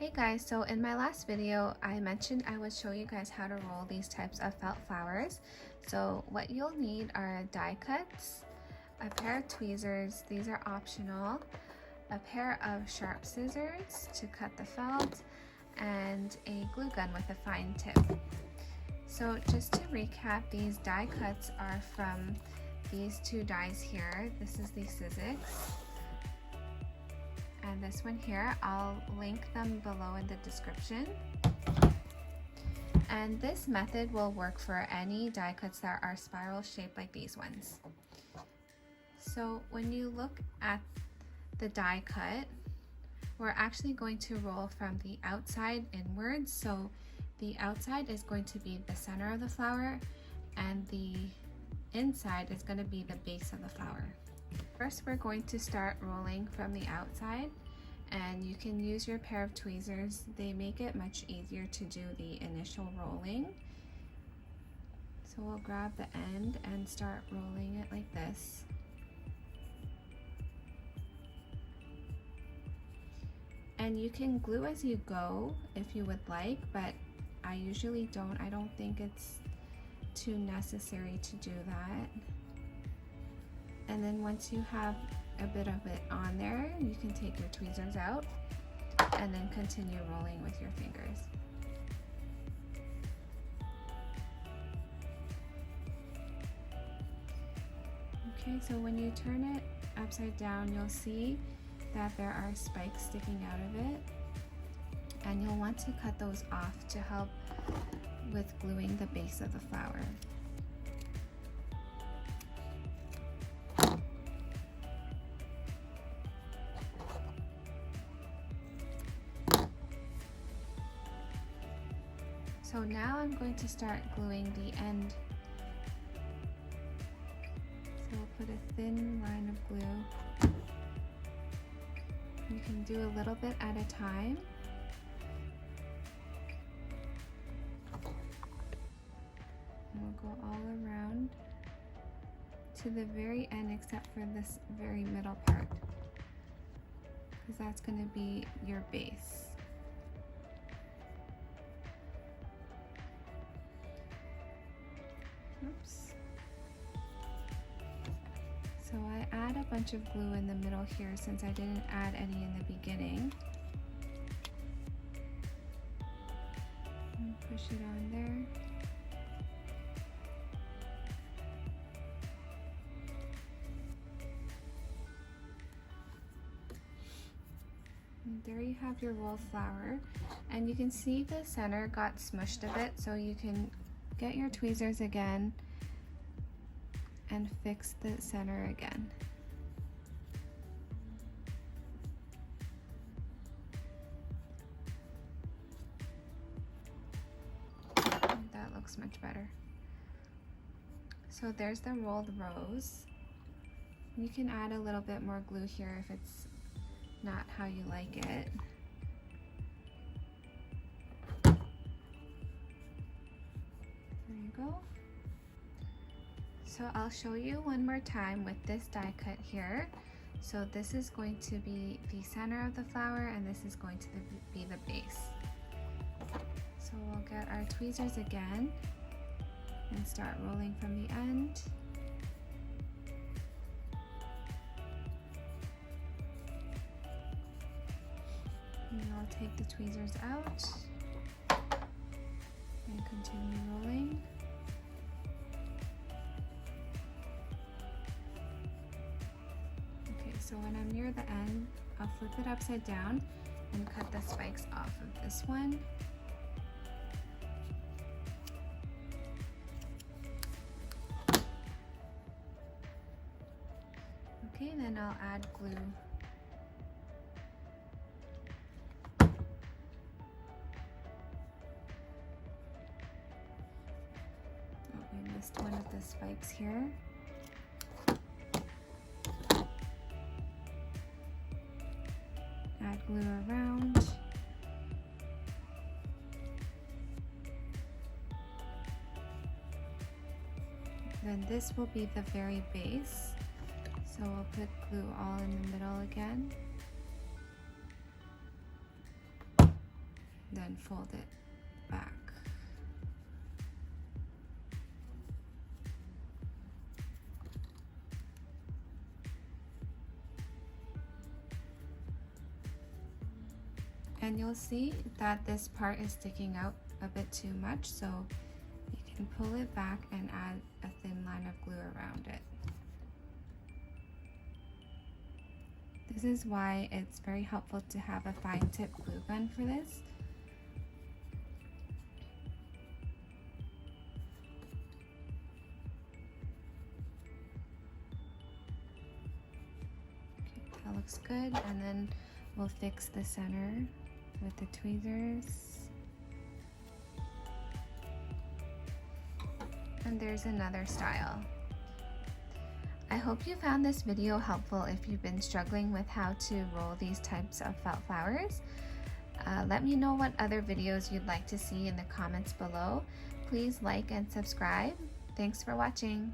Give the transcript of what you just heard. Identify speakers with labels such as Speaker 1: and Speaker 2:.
Speaker 1: Hey guys, so in my last video I mentioned I would show you guys how to roll these types of felt flowers. So what you'll need are die cuts, a pair of tweezers, these are optional, a pair of sharp scissors to cut the felt, and a glue gun with a fine tip. So just to recap, these die cuts are from these two dies here. This is the Sizzix. And this one here, I'll link them below in the description. And this method will work for any die cuts that are spiral shaped like these ones. So when you look at the die cut, we're actually going to roll from the outside inwards. So the outside is going to be the center of the flower and the inside is going to be the base of the flower. First, we're going to start rolling from the outside, and you can use your pair of tweezers. They make it much easier to do the initial rolling. So we'll grab the end and start rolling it like this. And you can glue as you go if you would like, but I usually don't. I don't think it's too necessary to do that. And then once you have a bit of it on there, you can take your tweezers out and then continue rolling with your fingers. Okay, so when you turn it upside down, you'll see that there are spikes sticking out of it, and you'll want to cut those off to help with gluing the base of the flower. So now I'm going to start gluing the end. So we'll put a thin line of glue. You can do a little bit at a time. And we'll go all around to the very end except for this very middle part, because that's going to be your base. Oops. So I add a bunch of glue in the middle here since I didn't add any in the beginning. And push it on there. And there you have your rolled flower. And you can see the center got smushed a bit, so you can get your tweezers again and fix the center again. And that looks much better. So there's the rolled rose. You can add a little bit more glue here if it's not how you like it. Go. So I'll show you one more time with this die cut here. So this is going to be the center of the flower and this is going to be the base. So we'll get our tweezers again and start rolling from the end. And I'll take the tweezers out and continue rolling. So when I'm near the end, I'll flip it upside down and cut the spikes off of this one. Okay, then I'll add glue. Oh, I missed one of the spikes here. Add glue around. Then this will be the very base. So we'll put glue all in the middle again. then fold it back. And you'll see that this part is sticking out a bit too much, so you can pull it back and add a thin line of glue around it. This is why it's very helpful to have a fine tip glue gun for this. Okay, that looks good, and then we'll fix the center with the tweezers. And there's another style. I hope you found this video helpful if you've been struggling with how to roll these types of felt flowers. Let me know what other videos you'd like to see in the comments below. Please like and subscribe. Thanks for watching.